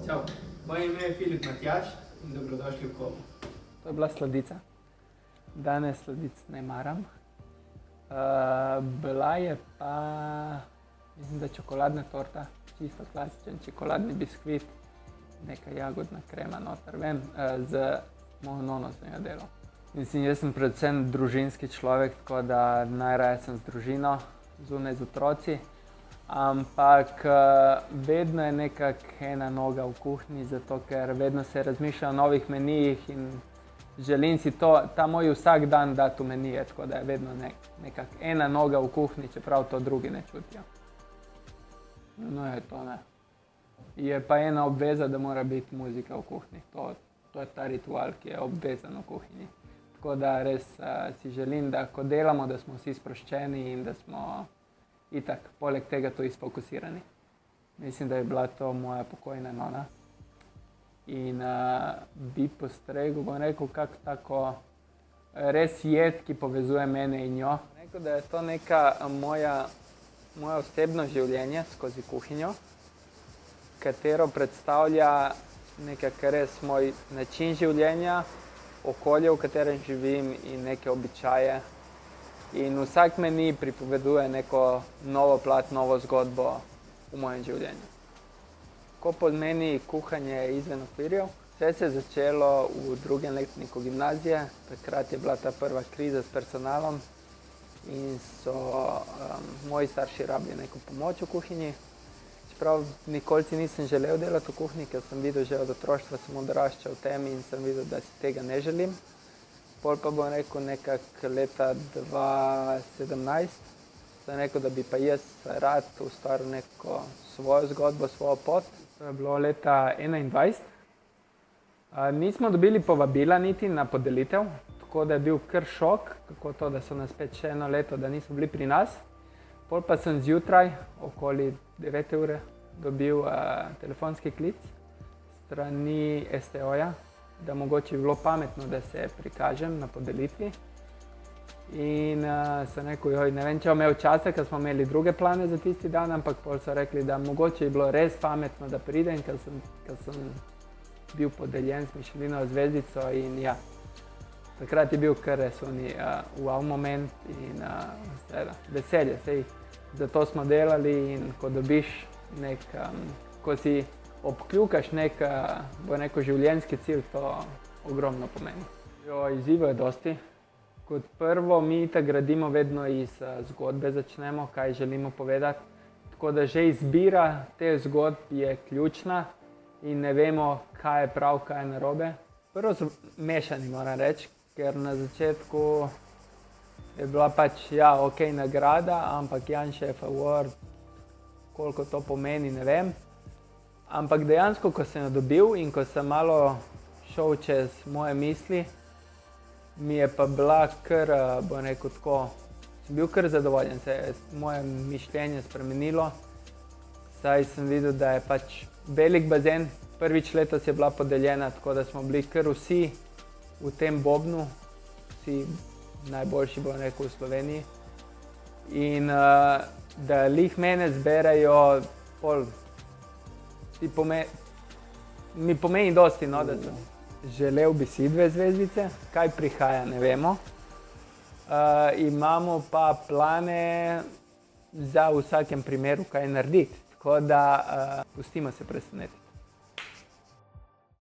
Čau, moje ime je Filip Matjaž in dobrodošli v Komu. To je bila sladica. Danes sladic ne maram. Bila je pa, mislim, da čokoladna torta, čisto klasičen čokoladni biskvit, neka jagodna krema noter ven, z mojo nono sem jo delal. Mislim, jaz sem predvsem družinski človek, tako da najraje sem z družino, zunaj z otroci. Ampak vedno je nekako ena noga v kuhinji, zato ker vedno se razmišlja o novih menijih in želim si ta moj vsak dan dati v menije, tako da je vedno nekako ena noga v kuhinji, čeprav to drugi ne čutijo. No je to, ne. Je pa ena obveza, da mora biti muzika v kuhinji. To je ta ritual, ki je obvezan v kuhinji. Tako da res si želim, da ko delamo, da smo vsi sproščeni in da smo itak, poleg tega to izfokusirani. Mislim, da je bila to moja pokojna nona. In bi postregel, bom rekel, kako tako res jed, ki povezuje mene in njo. Rekel, da je to neka moja osebno življenje skozi kuhinjo, katero predstavlja nekako res moj način življenja, okolje, v katerem živim in neke običaje. In vsak meni pripoveduje neko novo plat, novo zgodbo v mojem življenju. Ko pomeni kuhanje izven okvirjev, vse se je začelo v drugem letniku gimnazije. Takrat je bila ta prva kriza s personalom in so moji starši rabili neko pomoč v kuhinji. Čeprav nikoli si nisem želel delati v kuhinji, ker sem videl že od otroštva, sem odraščal v temi in sem videl, da si tega ne želim. Pol pa bom rekel nekako leta 2017, sem rekel, da bi pa jaz rad ustvaril neko svojo zgodbo, svojo pot. To je bilo leta 2021. Nismo dobili povabila niti na podelitev, tako da je bil kar šok, kako to, da so nas spet še eno leto, da niso bili pri nas. Pol pa sem zjutraj, okoli 9 ure, dobil telefonski klic strani STO-ja, da mogoče bi bilo pametno, da se prikažem na podelitvi. In sem rekel, ne vem, če bom imel časa, ker smo imeli druge plane za tisti dan, ampak pol so rekli, da mogoče je bilo res pametno, da pridem, ker sem bil podeljen s Michelinovo zvezdico in ja. Takrat je bil kar res wow moment in veselje, sej zato smo delali in ko dobiš ko si obkljukaš neko življenjski cilj, to ogromno pomeni. Izzivov je dosti. Kot prvo, mi itak gradimo vedno iz zgodbe začnemo, kaj želimo povedati. Tako da že izbira te zgodb je ključna in ne vemo, kaj je prav, kaj je narobe. Prvo so mešani, moram reči, ker na začetku je bila pač, nagrada, ampak Janšev award, koliko to pomeni, ne vem. Ampak dejansko, ko sem jo dobil in ko sem malo šel čez moje misli, mi je pa bila kar, bom rekel tako, sem bil kar zadovoljen, se je moje mišljenje spremenilo, saj sem videl, da je pač velik bazen. Prvič letos je bila podeljena, tako da smo bili kar vsi v tem bobnu, vsi najboljši, bom rekel, v Sloveniji. In da lih mene zberejo, mi pomeni dosti, no, da sem. Želel bi si 2 zvezdice, kaj prihaja, ne vemo. Imamo pa plane za v vsakem primeru kaj narediti, tako da pustimo se presenetiti.